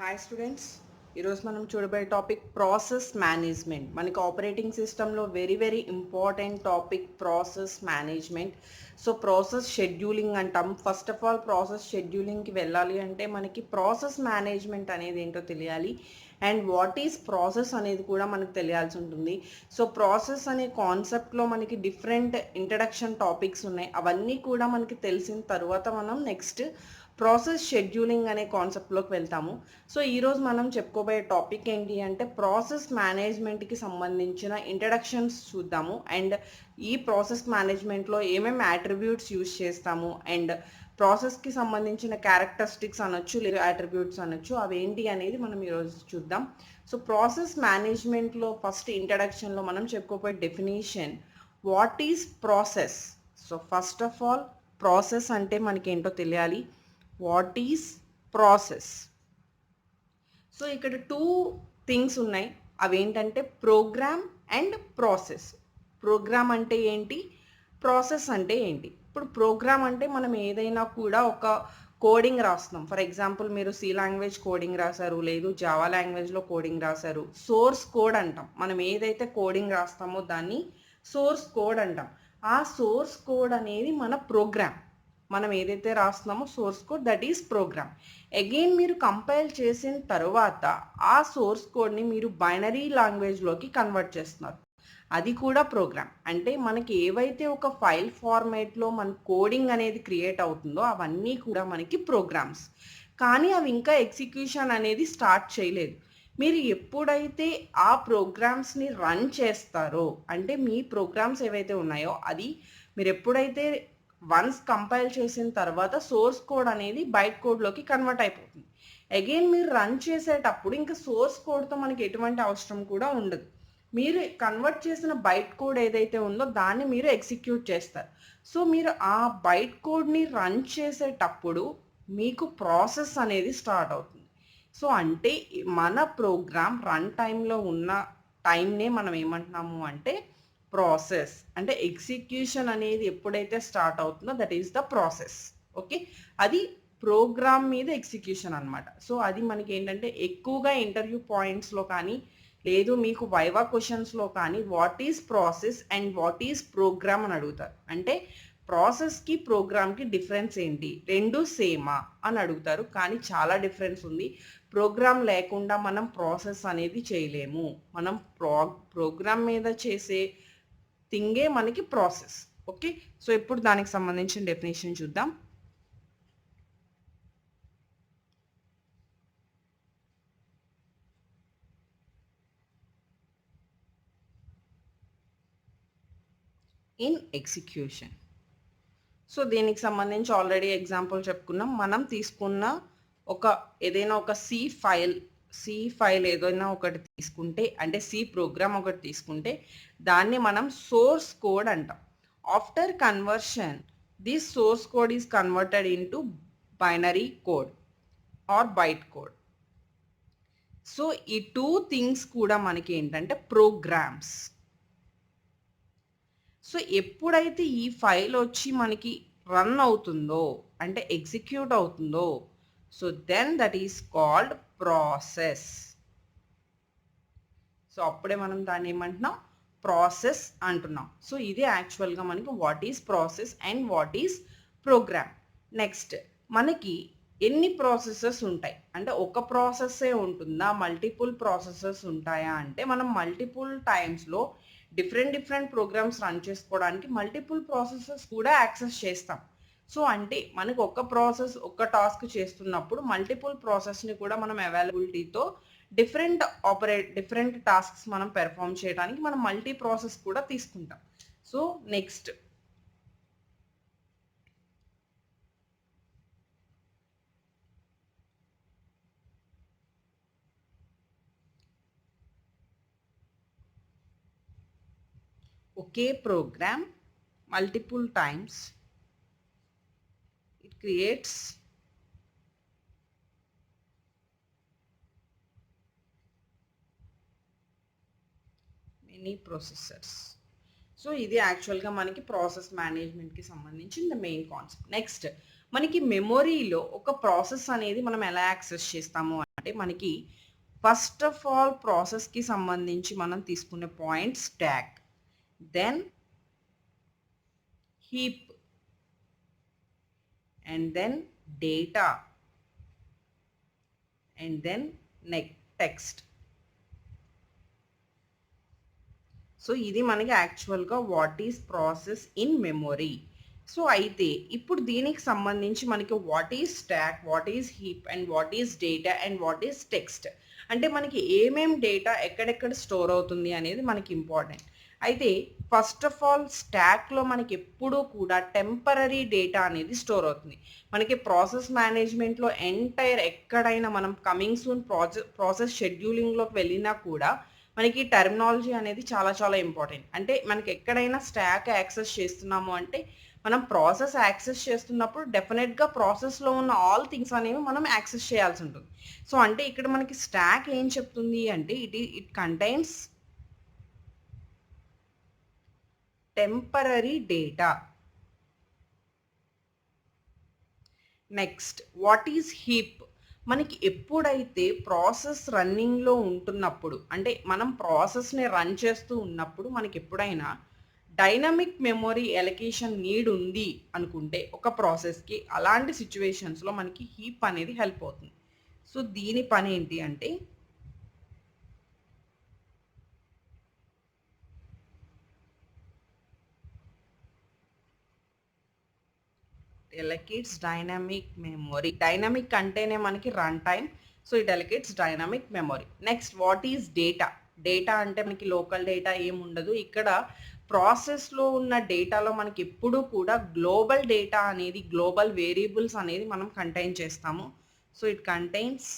Hi students, ఈరోజు మనం చూడబోయే టాపిక్ ప్రాసెస్ మేనేజ్మెంట్. మనకి ఆపరేటింగ్ సిస్టంలో very important topic process management. So process scheduling అంటాం. ఫస్ట్ ఆఫ్ ఆల్ ప్రాసెస్ షెడ్యూలింగ్కి వెళ్ళాలి అంటే మనకి ప్రాసెస్ మేనేజ్మెంట్ అనేది ఏంటో తెలియాలి అండ్ వాట్ ఈస్ ప్రాసెస్ అనేది కూడా మనకు తెలియాల్సి ఉంటుంది. సో ప్రాసెస్ అనే కాన్సెప్ట్లో మనకి డిఫరెంట్ ఇంట్రడక్షన్ టాపిక్స్ ఉన్నాయి. అవన్నీ కూడా మనకి తెలిసిన తర్వాత మనం నెక్స్ట్ ప్రాసెస్ షెడ్యూలింగ్ అనే కాన్సెప్ట్లోకి వెళ్తాము. సో ఈరోజు మనం చెప్పుకోబోయే టాపిక్ ఏంటి అంటే ప్రాసెస్ మేనేజ్మెంట్కి సంబంధించిన ఇంట్రడక్షన్స్ చూద్దాము. అండ్ ఈ ప్రాసెస్ మేనేజ్మెంట్లో ఏమేమి అట్రిబ్యూట్స్ యూజ్ చేస్తాము అండ్ ప్రాసెస్కి సంబంధించిన క్యారెక్టరిస్టిక్స్ అనొచ్చు లేదా అట్రిబ్యూట్స్ అనొచ్చు, అవేంటి అనేది మనం ఈరోజు చూద్దాం. సో ప్రాసెస్ మేనేజ్మెంట్లో ఫస్ట్ ఇంట్రడక్షన్లో మనం చెప్పుకోబోయే definition what is process. So first of all process అంటే మనకి ఏంటో తెలియాలి. What is process? సో ఇక్కడ టూ థింగ్స్ ఉన్నాయి. అవేంటంటే ప్రోగ్రామ్ అండ్ ప్రాసెస్. ప్రోగ్రామ్ అంటే ఏంటి, ప్రాసెస్ అంటే ఏంటి? ఇప్పుడు ప్రోగ్రామ్ అంటే మనం ఏదైనా కూడా ఒక కోడింగ్ రాస్తున్నాం. ఫర్ ఎగ్జాంపుల్ మీరు సి లాంగ్వేజ్ కోడింగ్ రాశారు, లేదు జావా లాంగ్వేజ్లో కోడింగ్ రాశారు. సోర్స్ కోడ్ అంటాం. మనం ఏదైతే కోడింగ్ రాస్తామో దాన్ని సోర్స్ కోడ్ అంటాం. ఆ సోర్స్ కోడ్ అనేది మన ప్రోగ్రామ్. మనం ఏదైతే రాస్తున్నామో source code, that is program. Again మీరు కంపైల్ చేసిన తర్వాత ఆ సోర్స్ కోడ్ని మీరు బైనరీ లాంగ్వేజ్లోకి కన్వర్ట్ చేస్తున్నారు. అది కూడా ప్రోగ్రామ్. అంటే మనకి ఏవైతే ఒక ఫైల్ ఫార్మేట్లో మన కోడింగ్ అనేది క్రియేట్ అవుతుందో అవన్నీ కూడా మనకి ప్రోగ్రామ్స్. కానీ అవి ఇంకా ఎగ్జిక్యూషన్ అనేది స్టార్ట్ చేయలేదు. మీరు ఎప్పుడైతే ఆ ప్రోగ్రామ్స్ని రన్ చేస్తారో, అంటే మీ ప్రోగ్రామ్స్ ఏవైతే ఉన్నాయో అది మీరు ఎప్పుడైతే వన్స్ కంపైల్ చేసిన తర్వాత సోర్స్ కోడ్ అనేది బైట్ కోడ్లోకి కన్వర్ట్ అయిపోతుంది. అగైన్ మీరు రన్ చేసేటప్పుడు ఇంకా సోర్స్ కోడ్తో మనకి ఎటువంటి అవసరం కూడా ఉండదు. మీరు కన్వర్ట్ చేసిన బైట్ కోడ్ ఏదైతే ఉందో దాన్ని మీరు ఎగ్జిక్యూట్ చేస్తారు. సో మీరు ఆ బైట్ కోడ్ని రన్ చేసేటప్పుడు మీకు ప్రాసెస్ అనేది స్టార్ట్ అవుతుంది. సో అంటే మన ప్రోగ్రామ్ రన్ టైంలో ఉన్న టైంనే మనం ఏమంటున్నాము అంటే ప్రాసెస్. అంటే ఎగ్జిక్యూషన్ అనేది ఎప్పుడైతే స్టార్ట్ అవుతుందో that is the process. Okay, అది ప్రోగ్రామ్ మీద ఎగ్జిక్యూషన్ అనమాట. సో అది మనకి ఏంటంటే ఎక్కువగా ఇంటర్వ్యూ పాయింట్స్లో కానీ లేదు మీకు వైవా క్వశ్చన్స్లో కానీ what is process and what is program అని అడుగుతారు. అంటే ప్రాసెస్కి ప్రోగ్రామ్కి డిఫరెన్స్ ఏంటి, రెండు సేమా అని అడుగుతారు. కానీ చాలా డిఫరెన్స్ ఉంది. ప్రోగ్రామ్ లేకుండా మనం ప్రాసెస్ అనేది చేయలేము. మనం ప్రోగ్రామ్ మీద చేసే థింగే మనకి ప్రాసెస్. ఓకే, సో ఇప్పుడు దానికి సంబంధించిన డెఫినేషన్ చూద్దాం. In execution. సో దీనికి సంబంధించి ఆల్రెడీ ఎగ్జాంపుల్ చెప్పుకున్నాం. మనం తీసుకున్న ఒక ఏదైనా ఒక సి ఫైల్ ఏదైనా ఒకటి తీసుకుంటే, అంటే సి ప్రోగ్రామ్ ఒకటి తీసుకుంటే దాన్ని మనం సోర్స్ కోడ్ అంటాం. After conversion this source code is converted into binary code or byte code. So ఈ టూ థింగ్స్ కూడా మనకి ఏంటంటే ప్రోగ్రామ్స్. సో ఎప్పుడైతే ఈ ఫైల్ వచ్చి మనకి రన్ అవుతుందో, అంటే ఎగ్జిక్యూట్ అవుతుందో, so then that is called process. So అప్పుడే మనం దాన్ని ఏమంటున్నాం, ప్రాసెస్ అంటున్నాం. సో ఇది యాక్చువల్గా మనకి what is process and what is program. Next మనకి ఎన్ని ప్రాసెసెస్ ఉంటాయి అంటే ఒక ప్రాసెస్సే ఉంటుందా, మల్టిపుల్ ప్రాసెసెస్ ఉంటాయా అంటే మనం మల్టిపుల్ టైమ్స్లో డిఫరెంట్ ప్రోగ్రామ్స్ రన్ చేసుకోవడానికి మల్టిపుల్ ప్రాసెసెస్ కూడా యాక్సెస్ చేస్తాం. సో అంటే మనకు ఒక ప్రాసెస్ ఒక టాస్క్ చేస్తున్నప్పుడు మల్టిపుల్ ప్రాసెస్ని కూడా మనం అవైలబిలిటీతో డిఫరెంట్ టాస్క్స్ మనం పెర్ఫామ్ చేయడానికి మనం మల్టీ ప్రాసెస్ కూడా తీసుకుంటాం. సో నెక్స్ట్ ఒకే program multiple times it creates many processors. So ఇది యాక్చువల్గా మనకి ప్రాసెస్ మేనేజ్మెంట్కి సంబంధించిన మెయిన్ కాన్సెప్ట్. నెక్స్ట్ మనకి మెమొరీలో ఒక ప్రాసెస్ అనేది మనం ఎలా యాక్సెస్ చేస్తాము అంటే మనకి ఫస్ట్ ఆఫ్ ఆల్ ప్రాసెస్కి సంబంధించి మనం తీసుకునే point stack, then heap, and then data, and then text. So ఇది మనకి యాక్చువల్గా what is process in memory. So అయితే ఇప్పుడు దీనికి సంబంధించి మనకి what is stack, what is heap, and what is data, and what is text. అంటే మనకి ఏమేం డేటా ఎక్కడెక్కడ స్టోర్ అవుతుంది అనేది మనకి ఇంపార్టెంట్. అయితే ఫస్ట్ ఆఫ్ ఆల్ స్టాక్లో మనకి ఎప్పుడూ కూడా టెంపరరీ డేటా అనేది స్టోర్ అవుతుంది. మనకి ప్రాసెస్ మేనేజ్మెంట్లో ఎంటైర్ ఎక్కడైనా మనం కమింగ్ సూన్ ప్రాసెస్ షెడ్యూలింగ్లోకి వెళ్ళినా కూడా మనకి టర్మినాలజీ అనేది చాలా చాలా ఇంపార్టెంట్. అంటే మనకి ఎక్కడైనా స్టాక్ యాక్సెస్ చేస్తున్నాము అంటే మనం ప్రాసెస్ యాక్సెస్ చేస్తున్నప్పుడు డెఫినెట్గా ప్రాసెస్లో ఉన్న ఆల్ థింగ్స్ అనేవి మనం యాక్సెస్ చేయాల్సి ఉంటుంది. సో అంటే ఇక్కడ మనకి స్టాక్ ఏం చెప్తుంది అంటే it contains temporary data. Next what is heap. మనకి ఎప్పుడైతే ప్రాసెస్ రన్నింగ్లో ఉంటున్నప్పుడు అంటే మనం ప్రాసెస్ని రన్ చేస్తూ ఉన్నప్పుడు మనకి ఎప్పుడైనా డైనమిక్ మెమొరీ ఎలకేషన్ నీడ్ ఉంది అనుకుంటే ఒక ప్రాసెస్కి, అలాంటి సిచ్యువేషన్స్లో మనకి హీప్ అనేది హెల్ప్ అవుతుంది. సో దీని పని ఏంటి అంటే ఎలకేట్స్ డైనమిక్ మెమొరీ. డైనమిక్ అంటేనే మనకి run time, so it allocates dynamic memory. Next what is data. Data అంటే మనకి లోకల్ డేటా ఏముండదు ఇక్కడ. ప్రాసెస్లో ఉన్న డేటాలో మనకి ఎప్పుడూ కూడా గ్లోబల్ డేటా అనేది, గ్లోబల్ వేరియబుల్స్ అనేది మనం కంటైన్ చేస్తాము. So it contains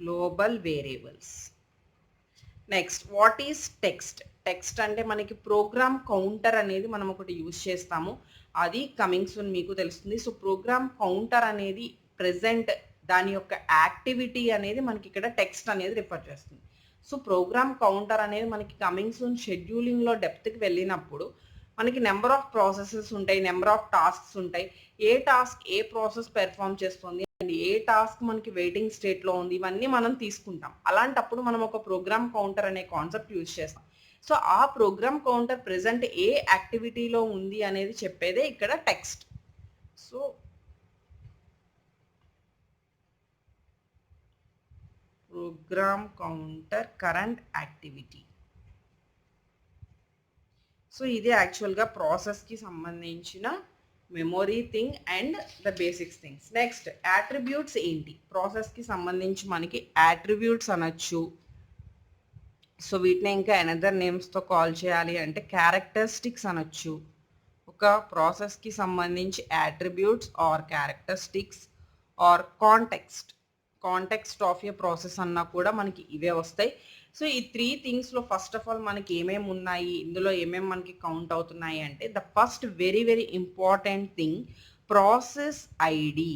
global variables. Next what is text. Text అంటే మనకి ప్రోగ్రామ్ కౌంటర్ అనేది మనం ఒకటి యూజ్ చేస్తాము, అది కమింగ్ సూన్ మీకు తెలుస్తుంది. సో ప్రోగ్రామ్ కౌంటర్ అనేది ప్రెజెంట్ దాని యొక్క యాక్టివిటీ అనేది మనకి ఇక్కడ టెక్స్ట్ అనేది రిఫర్ చేస్తుంది. సో ప్రోగ్రామ్ కౌంటర్ అనేది మనకి కమింగ్ సూన్ షెడ్యూలింగ్లో డెప్త్కి వెళ్ళినప్పుడు మనకి నెంబర్ ఆఫ్ ప్రాసెసెస్ ఉంటాయి, నెంబర్ ఆఫ్ టాస్క్స్ ఉంటాయి, ఏ టాస్క్ ఏ ప్రాసెస్ పెర్ఫామ్ చేస్తుంది, ఏ టాస్క్ మనకి వెయిటింగ్ స్టేట్లో ఉంది, ఇవన్నీ మనం తీసుకుంటాం. అలాంటప్పుడు మనం ఒక ప్రోగ్రామ్ కౌంటర్ అనే కాన్సెప్ట్ యూజ్ చేస్తాం. సో ఆ ప్రోగ్రామ్ కౌంటర్ ప్రెజెంట్ ఏ యాక్టివిటీలో ఉంది అనేది చెప్పేదే ఇక్కడ text. So program counter current activity. So ఇది యాక్చువల్గా ప్రాసెస్కి సంబంధించిన memory thing and the basics things. Next attributes ఏంటి. ప్రాసెస్కి సంబంధించి మనకి యాట్రిబ్యూట్స్ అనొచ్చు. సో వీటిని ఇంకా అనదర్ నేమ్స్తో కాల్ చేయాలి అంటే క్యారెక్టరిస్టిక్స్ అనొచ్చు. ఒక ప్రాసెస్కి సంబంధించి attributes or characteristics or context of a process అన్నా కూడా మనకి ఇవే వస్తాయి. సో ఈ 3 థింగ్స్లో ఫస్ట్ ఆఫ్ ఆల్ మనకి ఏమేమి ఉన్నాయి, ఇందులో ఏమేమి మనకి కౌంట్ అవుతున్నాయి అంటే the first very very important thing process ID.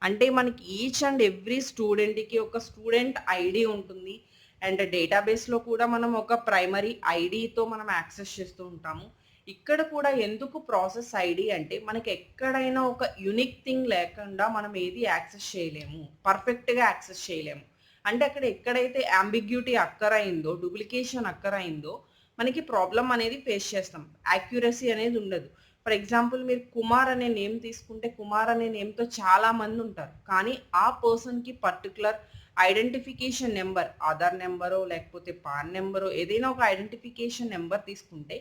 అంటే మనకి ఈచ్ అండ్ ఎవ్రీ స్టూడెంట్కి ఒక స్టూడెంట్ ఐడి ఉంటుంది అండ్ డేటాబేస్లో కూడా మనం ఒక ప్రైమరీ ఐడితో మనం యాక్సెస్ చేస్తూ ఉంటాము. ఇక్కడ కూడా ఎందుకు ప్రాసెస్ ఐడి అంటే మనకి ఎక్కడైనా ఒక యూనిక్ థింగ్ లేకుండా మనం ఏది యాక్సెస్ చేయలేము, పర్ఫెక్ట్గా యాక్సెస్ చేయలేము. అంటే అక్కడ ఎక్కడైతే అంబిగ్యూటీ అక్కరైందో, డూప్లికేషన్ అక్కరైందో మనకి ప్రాబ్లం అనేది ఫేస్ చేస్తాం, యాక్యురసీ అనేది ఉండదు. ఫర్ ఎగ్జాంపుల్ మీరు కుమార్ అనే నేమ్ తీసుకుంటే కుమార్ అనే నేమ్తో చాలా మంది ఉంటారు, కానీ ఆ పర్సన్కి పర్టికులర్ ఐడెంటిఫికేషన్ నెంబర్, ఆధార్ నెంబరో లేకపోతే పాన్ నెంబరో ఏదైనా ఒక ఐడెంటిఫికేషన్ నెంబర్ తీసుకుంటే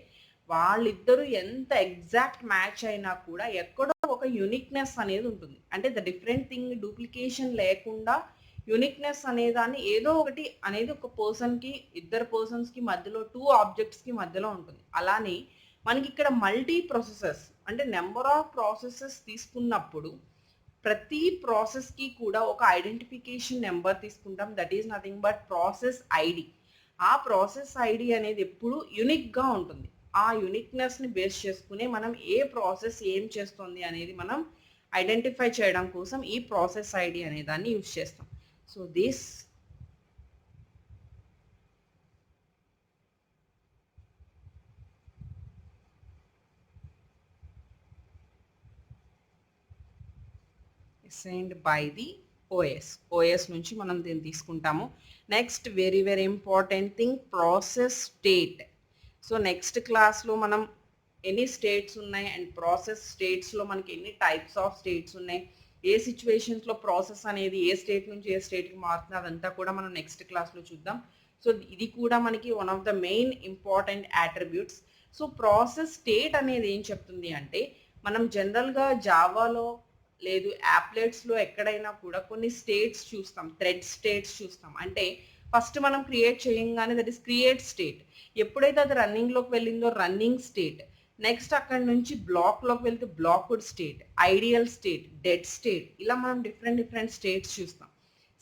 వాళ్ళిద్దరూ ఎంత ఎగ్జాక్ట్ మ్యాచ్ అయినా కూడా ఎక్కడో ఒక యూనిక్నెస్ అనేది ఉంటుంది. అంటే ద డిఫరెంట్ థింగ్ డూప్లికేషన్ లేకుండా యూనిక్నెస్ అనేదాన్ని ఏదో ఒకటి అనేది ఒక పర్సన్కి, ఇద్దరు పర్సన్స్కి మధ్యలో, 2 ఆబ్జెక్ట్స్కి మధ్యలో ఉంటుంది. అలానే మనకి ఇక్కడ మల్టీ ప్రాసెసెస్ అంటే నెంబర్ ఆఫ్ ప్రాసెసెస్ తీసుకున్నప్పుడు ప్రతి ప్రాసెస్కి కూడా ఒక ఐడెంటిఫికేషన్ నెంబర్ తీసుకుంటాం, that is nothing but process ID. ఆ ప్రాసెస్ ఐడి అనేది ఎప్పుడు యూనిక్గా ఉంటుంది. ఆ యూనిక్నెస్ని బేస్ చేసుకునే మనం ఏ ప్రాసెస్ ఏం చేస్తుంది అనేది మనం ఐడెంటిఫై చేయడం కోసం ఈ ప్రాసెస్ ఐడి అనే దాన్ని యూజ్ చేస్తాం. So this assigned by the OS నుంచి మనం దీన్ని తీసుకుంటాము. Next very very important thing process state. So next క్లాస్లో మనం ఎన్ని స్టేట్స్ ఉన్నాయి అండ్ ప్రాసెస్ స్టేట్స్లో మనకి ఎన్ని టైప్స్ ఆఫ్ స్టేట్స్ ఉన్నాయి, ఏ సిచ్యువేషన్స్లో ప్రాసెస్ అనేది ఏ స్టేట్ నుంచి ఏ స్టేట్కి మారుతుంది, అదంతా కూడా మనం నెక్స్ట్ క్లాస్లో చూద్దాం. సో ఇది కూడా మనకి one of the main important attributes. So process state అనేది ఏం చెప్తుంది అంటే, మనం జనరల్గా జావాలో లేదు యాప్లెట్స్లో ఎక్కడైనా కూడా కొన్ని స్టేట్స్ చూస్తాం, థ్రెడ్ స్టేట్స్ చూస్తాం. అంటే ఫస్ట్ మనం క్రియేట్ చేయంగానే దట్ ఈస్ క్రియేట్ స్టేట్. ఎప్పుడైతే అది రన్నింగ్లోకి వెళ్ళిందో రన్నింగ్ స్టేట్, నెక్స్ట్ అక్కడ నుంచి బ్లాక్లోకి వెళ్తే blocked state, ideal state, dead state, ఇలా మనం డిఫరెంట్ డిఫరెంట్ స్టేట్స్ చూస్తాం.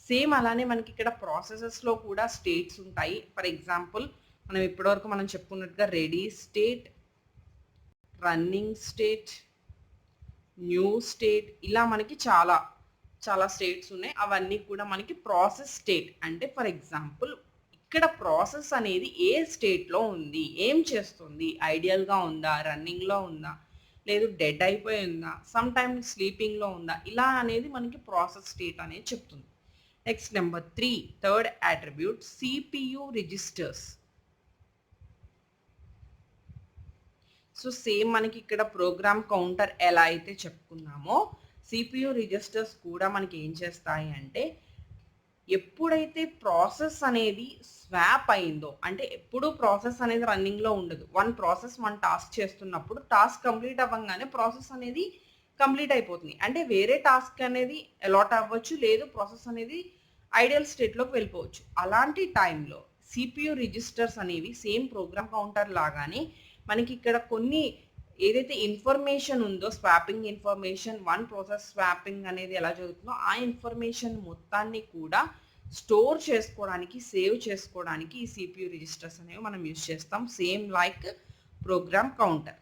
సేమ్ అలానే మనకి ఇక్కడ ప్రాసెసెస్లో కూడా స్టేట్స్ ఉంటాయి. ఫర్ ఎగ్జాంపుల్ మనం ఇప్పటివరకు మనం చెప్పుకున్నట్టుగా ready state, running state, new state, ఇలా మనకి చాలా చాలా స్టేట్స్ ఉన్నాయి. అవన్నీ కూడా మనకి ప్రాసెస్ స్టేట్. అంటే ఫర్ ఎగ్జాంపుల్ ఇక్కడ ప్రాసెస్ అనేది ఏ స్టేట్లో ఉంది, ఏం చేస్తుంది, ఐడియల్గా ఉందా, రన్నింగ్లో ఉందా, లేదు డెడ్ అయిపోయి ఉందా, సమ్ టైమ్ స్లీపింగ్లో ఉందా, ఇలా అనేది మనకి ప్రాసెస్ స్టేట్ అనేది చెప్తుంది. Next number 3 third attribute CPU registers. So same మనకి ఇక్కడ ప్రోగ్రామ్ కౌంటర్ ఎలా అయితే చెప్పుకున్నామో CPU రిజిస్టర్స్ కూడా మనకి ఏం చేస్తాయి అంటే, ఎప్పుడైతే ప్రాసెస్ అనేది స్వాప్ అయిందో, అంటే ఎప్పుడు ప్రాసెస్ అనేది రన్నింగ్లో ఉండదు. వన్ ప్రాసెస్ వన్ టాస్క్ చేస్తున్నప్పుడు టాస్క్ కంప్లీట్ అవ్వగానే ప్రాసెస్ అనేది కంప్లీట్ అయిపోతుంది. అంటే వేరే టాస్క్ అనేది అలాట్ అవ్వచ్చు, లేదు ప్రాసెస్ అనేది ఐడియల్ స్టేట్లోకి వెళ్ళిపోవచ్చు. అలాంటి టైంలో CPU రిజిస్టర్స్ అనేవి సేమ్ ప్రోగ్రామ్ కౌంటర్ లాగానే మనకి ఇక్కడ కొన్ని ఏదైతే ఇన్ఫర్మేషన్ ఉందో, swapping information, one process swapping అనేది ఎలా జరుగుతుందో ఆ ఇన్ఫర్మేషన్ మొత్తాన్ని కూడా స్టోర్ చేసుకోవడానికి, సేవ్ చేసుకోవడానికి ఈ CPU రిజిస్టర్స్ అనేవి మనం యూజ్ చేస్తాం, same like program counter.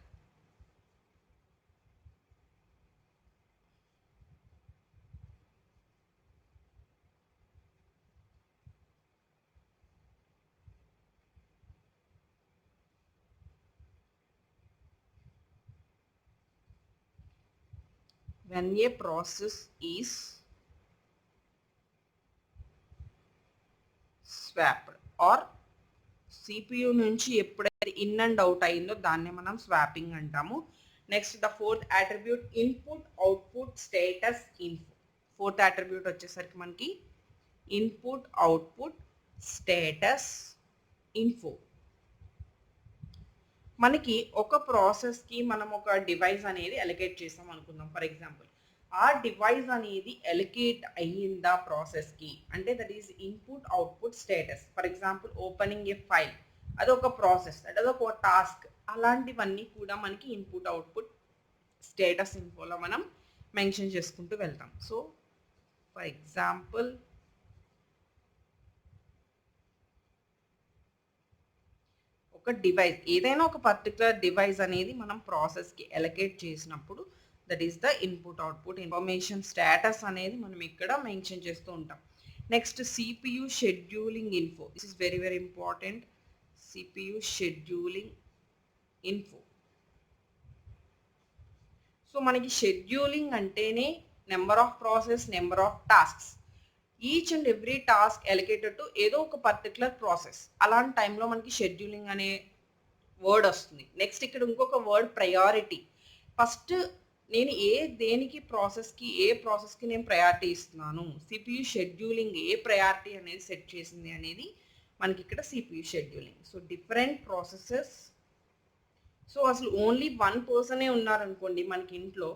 When a process is swapped or CPU నుంచి ఎప్పుడైతే ఇన్ అండ్ అవుట్ అయిందో దాన్ని మనం స్వాపింగ్ అంటాము. Next the fourth attribute input output status info. Fourth attribute వచ్చేసరికి మనకి ఇన్పుట్ అవుట్పుట్ స్టేటస్ ఇన్ఫో. మనకి ఒక ప్రాసెస్కి మనం ఒక డివైస్ అనేది అలొకేట్ చేసాం అనుకుందాం. ఫర్ ఎగ్జాంపుల్ ఆ డివైస్ అనేది అలొకేట్ అయ్యిందా ప్రాసెస్కి అంటే that is input output status. For example opening A file, అదొక ప్రాసెస్, అదొక టాస్క్. అలాంటివన్నీ కూడా మనకి ఇన్పుట్ అవుట్పుట్ స్టేటస్ ఇన్ఫోలో మనం మెన్షన్ చేసుకుంటూ వెళ్తాం. సో ఫర్ ఎగ్జాంపుల్ ఒక డివైస్, ఏదైనా ఒక పర్టికులర్ డివైస్ అనేది మనం ప్రాసెస్కి అలొకేట్ చేసినప్పుడు that is the input output information status అనేది మనం ఇక్కడ మెన్షన్ చేస్తూ ఉంటాం. Next CPU scheduling info. This is very very important. CPU scheduling info. So మనకి షెడ్యూలింగ్ అంటేనే number of process, number of tasks, each and every task allocated to ఏదో ఒక particular process. అలాంటి టైంలో మనకి షెడ్యూలింగ్ అనే వర్డ్ వస్తుంది. నెక్స్ట్ ఇక్కడ ఇంకొక వర్డ్ ప్రయారిటీ. ఫస్ట్ నేను దేనికి ప్రాసెస్కి, ఏ ప్రాసెస్కి నేను ప్రయారిటీ ఇస్తున్నాను, CPU షెడ్యూలింగ్ ఏ ప్రయారిటీ అనేది సెట్ చేసింది అనేది మనకి ఇక్కడ CPU scheduling. So different processes. So అసలు ఓన్లీ వన్ పర్సనే ఉన్నారనుకోండి మనకి ఇంట్లో,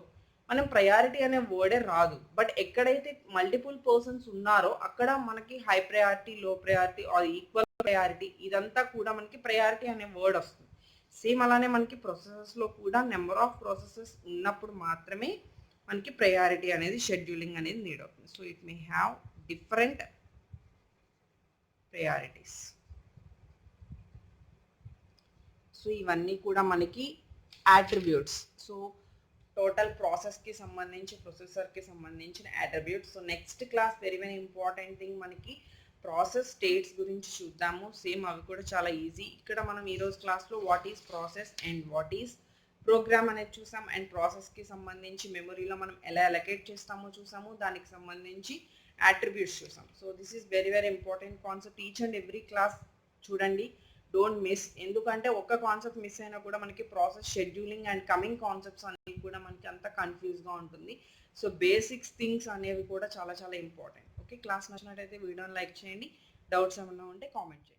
మనం ప్రయారిటీ అనే వర్డే రాదు. బట్ ఎక్కడైతే మల్టిపుల్ పర్సన్స్ ఉన్నారో అక్కడ మనకి high priority, low priority are equal priority, ఇదంతా కూడా మనకి ప్రయారిటీ అనే వర్డ్ వస్తుంది. సేమ్ అలానే మనకి ప్రాసెసెస్లో కూడా నెంబర్ ఆఫ్ ప్రాసెసెస్ ఉన్నప్పుడు మాత్రమే మనకి ప్రయారిటీ అనేది, షెడ్యూలింగ్ అనేది నీడ్ అవుతుంది. So it may have different priorities. So ఇవన్నీ కూడా మనకి అట్రిబ్యూట్స్. సో టోటల్ ప్రాసెస్కి సంబంధించి ప్రొసెసర్కి సంబంధించిన attributes. So next class very very important thing మనకి ప్రాసెస్ స్టేట్స్ గురించి చూద్దాము. సేమ్ అవి కూడా చాలా ఈజీ. ఇక్కడ మనం ఈరోజు క్లాస్లో what is process and what is program అనేది చూసాం. అండ్ ప్రాసెస్కి సంబంధించి మెమొరీలో మనం ఎలా అలొకేట్ చేస్తామో చూసాము, దానికి సంబంధించి అట్రిబ్యూట్స్ చూసాం. So this is very very important concept. Each and every class చూడండి, డోంట్ మిస్. ఎందుకంటే ఒక్క కాన్సెప్ట్ మిస్ అయినా కూడా మనకి process scheduling and coming concepts అనేవి కూడా మనకి అంత కన్ఫ్యూజ్గా ఉంటుంది. సో బేసిక్స్ థింగ్స్ అనేవి కూడా చాలా చాలా ఇంపార్టెంట్. ఓకే, క్లాస్ నచ్చినట్టయితే వీడియోని లైక్ చేయండి. డౌట్స్ ఏమన్నా ఉంటే కామెంట్ చేయండి.